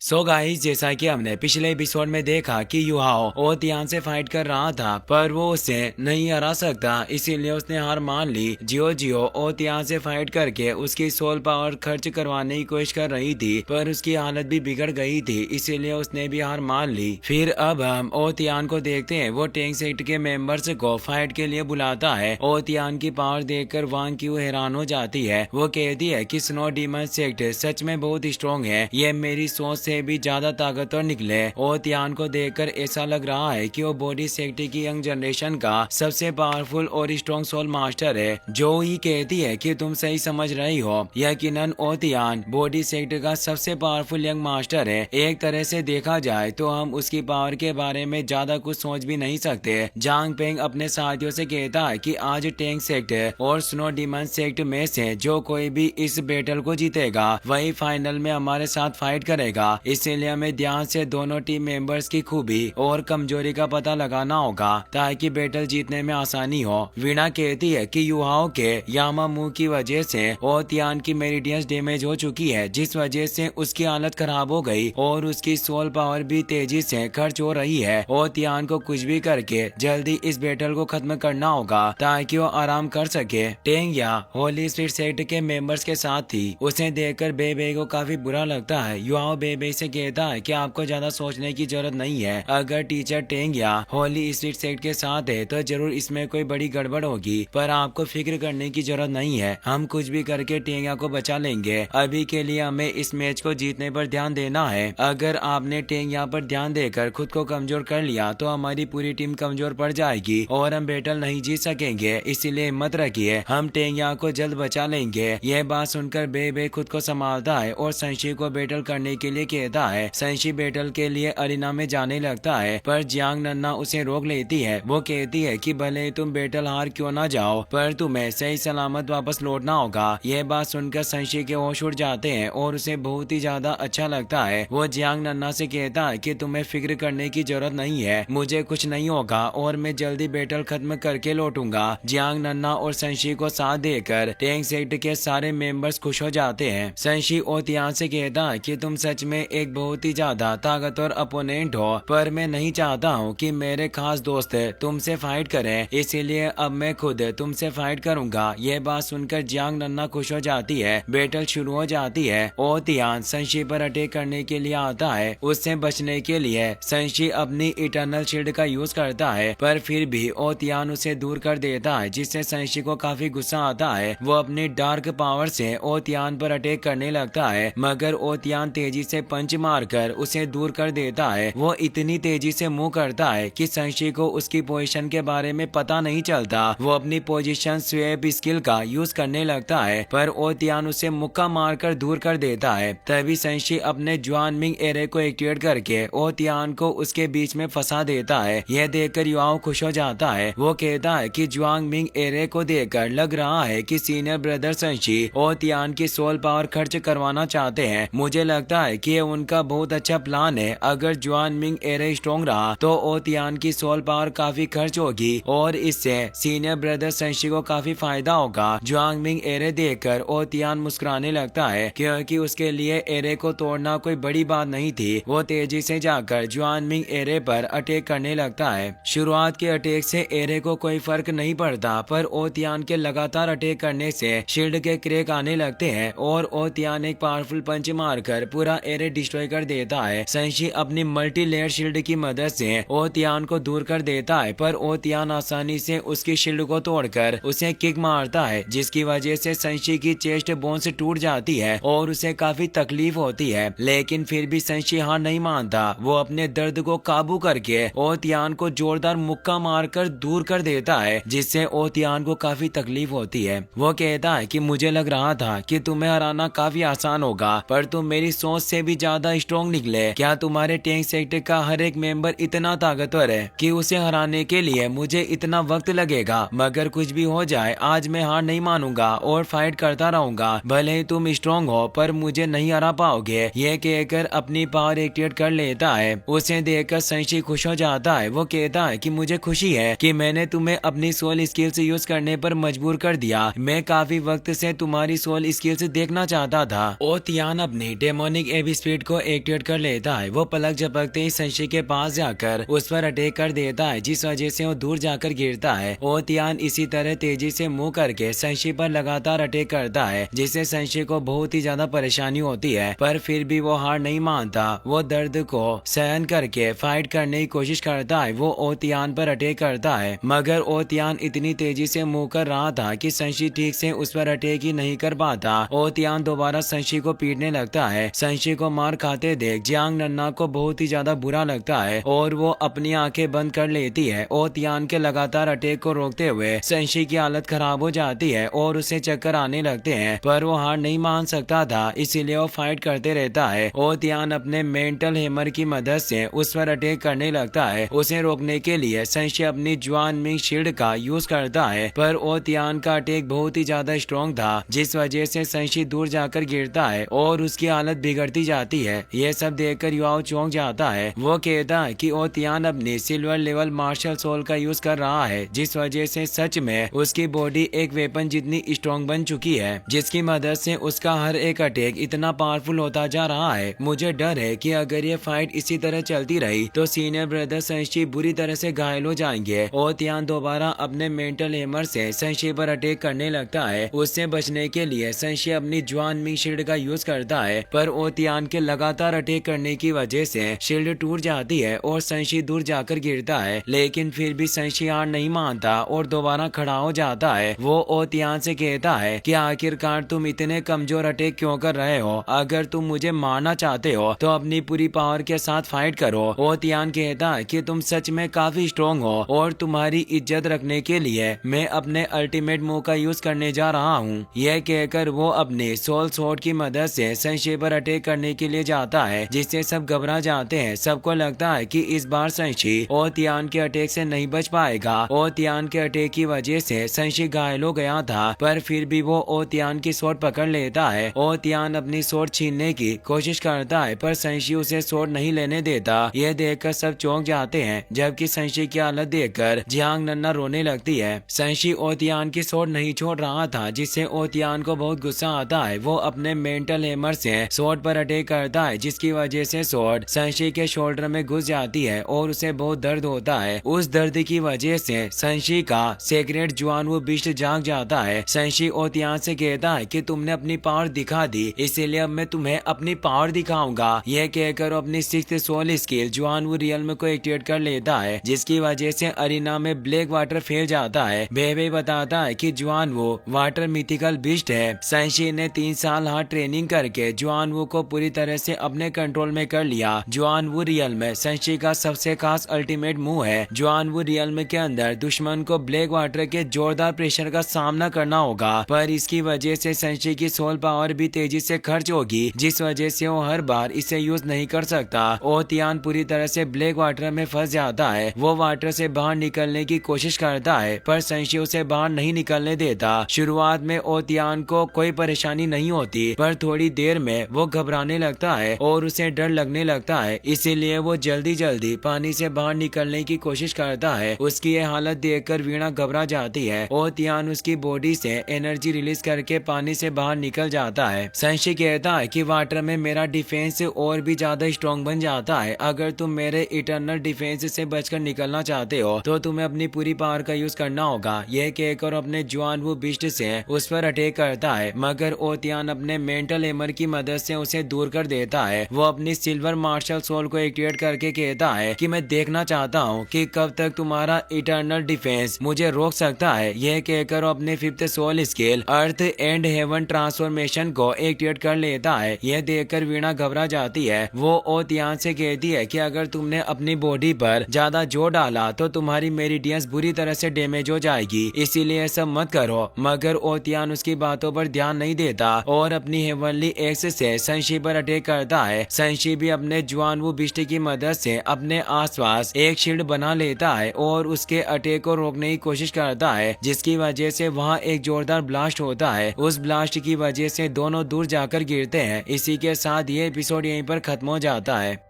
So guys, जैसा कि हमने पिछले एपिसोड में देखा कि युहाओ ओ तियान से फाइट कर रहा था, पर वो उसे नहीं हरा सकता, इसीलिए उसने हार मान ली। जियो जियो ओ तियान से फाइट करके उसकी सोल पावर खर्च करवाने की कोशिश कर रही थी, पर उसकी हालत भी बिगड़ गई थी, इसीलिए उसने भी हार मान ली। फिर अब हम ओ तियान को देखते हैं। वो टैंक सेक्ट के मेंबर्स को फाइट के लिए बुलाता है। ओ तियान की पावर देखकर वांग क्यू हैरान हो जाती है। वो कहती है कि स्नो डीमन सेक्ट सच में बहुत स्ट्रॉन्ग है, ये मेरी सोच से भी ज्यादा ताकतवर निकले। ओ तियान को देखकर ऐसा लग रहा है कि वो बॉडी सेक्ट की यंग जनरेशन का सबसे पावरफुल और स्ट्रॉन्ग सोल मास्टर है। जो ही कहती है कि तुम सही समझ रही हो, यकीनन ओ तियान बॉडी सेक्ट का सबसे पावरफुल यंग मास्टर है। एक तरह से देखा जाए तो हम उसकी पावर के बारे में ज्यादा कुछ सोच भी नहीं सकते। जांग पेंग अपने साथियों से कहता है कि आज टैंक सेक्ट और स्नो डीमन सेक्ट में से जो कोई भी इस बैटल को जीतेगा वही फाइनल में हमारे साथ फाइट करेगा। इसीलिए हमें ध्यान से दोनों टीम मेंबर्स की खूबी और कमजोरी का पता लगाना होगा ताकि बैटल जीतने में आसानी हो। वीणा कहती है कि युवाओं के यामामू की वजह से ओ तियान की मेरिडियंस डैमेज हो चुकी है, जिस वजह से उसकी हालत खराब हो गई और उसकी सोल पावर भी तेजी से खर्च हो रही है। ओ तियान को कुछ भी करके जल्दी इस बैटल को खत्म करना होगा ताकि वो आराम कर सके। टेंग या होली स्ट्रीट सेक्ट के मेंबर्स के साथ थी। उसे देखकर बेबे को काफी बुरा लगता है। युवाओं बेबे से कहता है कि आपको ज्यादा सोचने की जरूरत नहीं है। अगर टीचर टेंग या होली स्ट्रीट सेक्ट के साथ है तो जरूर इसमें कोई बड़ी गड़बड़ होगी, पर आपको फिक्र करने की जरूरत नहीं है। हम कुछ भी करके टेंगा को बचा लेंगे। अभी के लिए हमें इस मैच को जीतने पर ध्यान देना है। अगर आपने टेंगा पर ध्यान देकर खुद को कमजोर कर लिया तो हमारी पूरी टीम कमजोर पड़ जाएगी और हम बैटल नहीं जीत सकेंगे। इसीलिए हिम्मत रखिए, हम टेंगा को जल्द बचा लेंगे। यह बात सुनकर बेबे खुद को संभालता है और संशी को बैटल करने के लिए कहता है। संशी बैटल के लिए अरीना में जाने लगता है, पर जियांग नन्ना उसे रोक लेती है। वो कहती है कि भले तुम बैटल हार क्यों ना जाओ, पर तुम्हें सही सलामत वापस लौटना होगा। यह बात सुनकर संशी के होश उड़ जाते हैं और उसे बहुत ही ज्यादा अच्छा लगता है। वो जियांग नन्ना से कहता है कि तुम्हें फिक्र करने की जरूरत नहीं है, मुझे कुछ नहीं होगा और मैं जल्दी बैटल खत्म करके लौटूंगा। जियांग नन्ना और संशी को साथ देकर टैंक सेक्ट के सारे मेंबर्स खुश हो जाते हैं। संशी ओ तियान से कहता है कि तुम सच में एक बहुत ही ज्यादा ताकतवर अपोनेंट हो, पर मैं नहीं चाहता हूँ कि मेरे खास दोस्त तुमसे फाइट करें, इसीलिए अब मैं खुद तुमसे फाइट करूंगा। यह बात सुनकर जियांग नन्ना खुश हो जाती है। बैटल शुरू हो जाती है। ओ तियान संशी पर अटैक करने के लिए आता है। उससे बचने के लिए संशी अपनी इटर्नल शील्ड का यूज करता है, पर फिर भी ओ तियान उसे दूर कर देता है, जिससे संशी को काफी गुस्सा आता है। वो अपनी डार्क पावर से ओ तियान पर अटैक करने लगता है, मगर ओ तियान तेजी से पंच मारकर उसे दूर कर देता है। वो इतनी तेजी से मूव करता है कि संशी को उसकी पोजीशन के बारे में पता नहीं चलता। वो अपनी पोजीशन स्वेप स्किल का यूज करने लगता है, पर ओ तियान उसे मुक्का मारकर दूर कर देता है। तभी संशी अपने जुआन मिंग एरे को एक्टिवेट करके ओ तियान को उसके बीच में फंसा देता है। यह देखकर युवाओं खुश हो जाता है। वो कहता है कि जुआंग मिंग एरे को देखकर लग रहा है कि सीनियर ब्रदर संशी ओ तियान की सोल पावर खर्च करवाना चाहते हैं। मुझे लगता है कि ये उनका बहुत अच्छा प्लान है। अगर जुआन मिंग एरे स्ट्रॉन्ग रहा तो ओ तियान की सोल पावर काफी खर्च होगी और इससे सीनियर ब्रदर संशी को काफी फायदा होगा। जुआंग मिंग एरे देखकर ओ तियान मुस्कुराने लगता है, क्योंकि उसके लिए एरे को तोड़ना कोई बड़ी बात नहीं थी। वो तेजी से जाकर जुआन मिंग एरे पर अटैक करने लगता है। शुरुआत के अटैक से एरे को कोई फर्क नहीं पड़ता, पर ओ तियान के लगातार अटैक करने से शील्ड के क्रैक आने लगते हैं और ओ तियान एक पावरफुल पंच मारकर पूरा एरे डिस्ट्रॉय कर देता है। संशी अपनी मल्टी लेयर शील्ड की मदद से ओ तियान को दूर कर देता है, पर ओ तियान आसानी से उसकी शील्ड को तोड़कर उसे किक मारता है, जिसकी वजह से संशी की चेस्ट बोन्स टूट जाती है और उसे काफी तकलीफ होती है। लेकिन फिर भी संशी हार नहीं मानता। वो अपने दर्द को काबू करके ओ तियान को जोरदार मुक्का मारकर दूर कर देता है, जिससे ओ तियान को काफी तकलीफ होती है। वो कहता है कि मुझे लग रहा था कि तुम्हें हराना काफी आसान होगा, पर तुम मेरी सोच से भी ज्यादा स्ट्रॉन्ग निकले। क्या तुम्हारे टैंक सेक्टर का हर एक मेंबर इतना ताकतवर है कि उसे हराने के लिए मुझे इतना वक्त लगेगा? मगर कुछ भी हो जाए, आज मैं हार नहीं मानूंगा और फाइट करता रहूंगा। भले ही तुम स्ट्रॉन्ग हो, पर मुझे नहीं हरा पाओगे। ये कहकर अपनी पावर एक्टिवेट कर लेता है। उसे देखकर संशी खुश हो जाता है। वो कहता है कि मुझे खुशी है कि मैंने तुम्हें अपनी सोल स्किल्स यूज करने पर मजबूर कर दिया। मैं काफी वक्त से तुम्हारी सोल स्किल्स देखना चाहता था। ओ तियान अपनी डेमोनिक एब स्पीड को एक्टिवेट कर लेता है। वो पलक झपकते ही संशी के पास जाकर उस पर अटैक कर देता है, जिस वजह से वो दूर जाकर गिरता है। ओ तियान इसी तरह तेजी से मूव करके संशी पर लगातार अटैक करता है, जिससे संशी को बहुत ही ज्यादा परेशानी होती है, पर फिर भी वो हार नहीं मानता। वो दर्द को सहन करके फाइट करने की कोशिश करता है। वो ओ तियान पर अटैक करता है, मगर ओ तियान इतनी तेजी से मूव कर रहा था कि संशी ठीक से उस पर अटैक ही नहीं कर पाता। ओ तियान दोबारा संशी को पीटने लगता है। संशी को मार खाते देख जियांग नन्ना को बहुत ही ज्यादा बुरा लगता है और वो अपनी आंखें बंद कर लेती है। ओ तियान के लगातार अटैक को रोकते हुए संशी की हालत खराब हो जाती है और उसे चक्कर आने लगते हैं, पर वो हार नहीं मान सकता था, इसीलिए वो फाइट करते रहता है। ओ तियान अपने मेंटल हैमर की मदद से उस पर अटैक करने लगता है। उसे रोकने के लिए संशी अपनी जुआन मिंग शील्ड का यूज करता है, पर ओ तियान का अटैक बहुत ही ज्यादा स्ट्रॉन्ग था, जिस वजह से संशी दूर जाकर गिरता है और उसकी हालत बिगड़ती जाती है। ये सब देखकर युआओ चौंक जाता है। वो कहता है कि ओ तियान अपनी सिल्वर लेवल मार्शल सोल का यूज कर रहा है, जिस वजह से सच में उसकी बॉडी एक वेपन जितनी स्ट्रॉन्ग बन चुकी है, जिसकी मदद से उसका हर एक अटैक इतना पावरफुल होता जा रहा है। मुझे डर है कि अगर ये फाइट इसी तरह चलती रही तो सीनियर ब्रदर संशी बुरी तरह से घायल हो जाएंगे। ओ तियान दोबारा अपने मेंटल हैमर से संशी पर अटैक करने लगता है। उससे बचने के लिए संशी अपनी जुआन मिंग शील्ड का यूज करता है, पर ओ तियान के लगातार अटैक करने की वजह से शील्ड टूट जाती है और संशी दूर जाकर गिरता है, लेकिन फिर भी संशी हार नहीं मानता और दोबारा खड़ा हो जाता है। वो ओ तियान से कहता है कि आखिरकार तुम इतने कमजोर अटैक क्यों कर रहे हो? अगर तुम मुझे मारना चाहते हो तो अपनी पूरी पावर के साथ फाइट करो। ओ तियान कहता है कि तुम सच में काफी स्ट्रॉन्ग हो और तुम्हारी इज्जत रखने के लिए मैं अपने अल्टीमेट मूव का यूज करने जा रहा हूँ। यह कहकर वो अपने सोल स्वॉर्ड की मदद से संशी पर अटैक करने के लिए जाता है, जिससे सब घबरा जाते हैं। सबको लगता है कि इस बार संशी ओ तियान के अटैक से नहीं बच पाएगा। ओ तियान के अटैक की वजह से संशी घायल हो गया था, पर फिर भी वो ओ तियान की स्वॉर्ड पकड़ लेता है। ओ तियान अपनी स्वॉर्ड छीनने की कोशिश करता है, पर संशी उसे स्वॉर्ड नहीं लेने देता। यह देखकर सब चौंक जाते हैं, जबकि संशी की हालत देखकर जियांग नन्ना रोने लगती है। संशी ओ तियान की स्वॉर्ड नहीं छोड़ रहा था, जिससे ओ तियान को बहुत गुस्सा आता है। वो अपने मेंटल हैमर से स्वॉर्ड पर अटैक करता है, जिसकी वजह से स्वॉर्ड संशी के शोल्डर में घुस जाती है और उसे बहुत दर्द होता है। उस दर्द की वजह से संशी का सीक्रेट जुआन वो बिस्ट जाग जाता है। संशी ओ तियान से कहता है कि तुमने अपनी पावर दिखा दी, इसीलिए अब मैं तुम्हें अपनी पावर दिखाऊंगा। यह कहकर अपनी सिक्स्थ सोल स्किल जुआन वो रियल्म को एक्टिवेट कर लेता है, जिसकी वजह से अरीना में ब्लैक वाटर फैल जाता है। बेबे बताता है कि जुआन वो वाटर मिथिकल बिस्ट है। संशी ने 3 साल हार्ड ट्रेनिंग करके जुआन वो को पूरी तरह से अपने कंट्रोल में कर लिया। जुआन वो रियल में संशी का सबसे खास अल्टीमेट मूव है। जुआन वो रियल में के अंदर दुश्मन को ब्लैक वाटर के जोरदार प्रेशर का सामना करना होगा, पर इसकी वजह से संशी की सोल पावर भी तेजी से खर्च होगी, जिस वजह से वो हर बार इसे यूज नहीं कर सकता। ओ तियान पूरी तरह से ब्लैक वाटर में फंस जाता है। वो वाटर से बाहर निकलने की कोशिश करता है, पर संशी उसे बाहर नहीं निकलने देता। शुरुआत में ओ तियान को कोई परेशानी नहीं होती, पर थोड़ी देर में वो घबराने लगता है और उसे डर लगने लगता है, इसीलिए वो जल्दी जल्दी पानी से बाहर निकलने की कोशिश करता है। उसकी ये हालत देखकर वीणा घबरा जाती है। ओ तियान उसकी बॉडी से एनर्जी रिलीज करके पानी से बाहर निकल जाता है। संशी कहता है कि वाटर में मेरा डिफेंस और भी ज्यादा स्ट्रॉन्ग बन जाता है। अगर तुम मेरे इटर्नल डिफेंस से बचकर निकलना चाहते हो तो तुम्हें अपनी पूरी पावर का यूज करना होगा। यह कहकर अपने जुआन वो बिस्ट से उस पर अटैक करता है, मगर ओ तियान अपने मेंटल हैमर की मदद से उसे दूर कर देता है। वो अपनी सिल्वर मार्शल सोल को एक्टिवेट करके कहता है कि मैं देखना चाहता हूँ कि कब तक तुम्हारा इटर्नल डिफेंस मुझे रोक सकता है। यह कहकर अपने 5th soul skill earth and heaven transformation को एक्टिवेट कर लेता है। यह देखकर वीणा घबरा जाती है। वो ओ तियान से कहती है कि अगर तुमने अपनी बॉडी पर ज्यादा जोर डाला तो तुम्हारी मेरिडियंस बुरी तरह से डैमेज हो जाएगी, इसीलिए सब मत करो। मगर ओ तियान उसकी बातों पर ध्यान नहीं देता और अपनी हेवनली एक्स से संशी पर अटैक करता है। संशी भी अपने जुआन वो बिस्ट की मदद से अपने आसपास एक शील्ड बना लेता है और उसके अटैक को रोकने की कोशिश करता है, जिसकी वजह से वहाँ एक जोरदार ब्लास्ट होता है। उस ब्लास्ट की वजह से दोनों दूर जाकर गिरते हैं। इसी के साथ ये एपिसोड यहीं पर खत्म हो जाता है।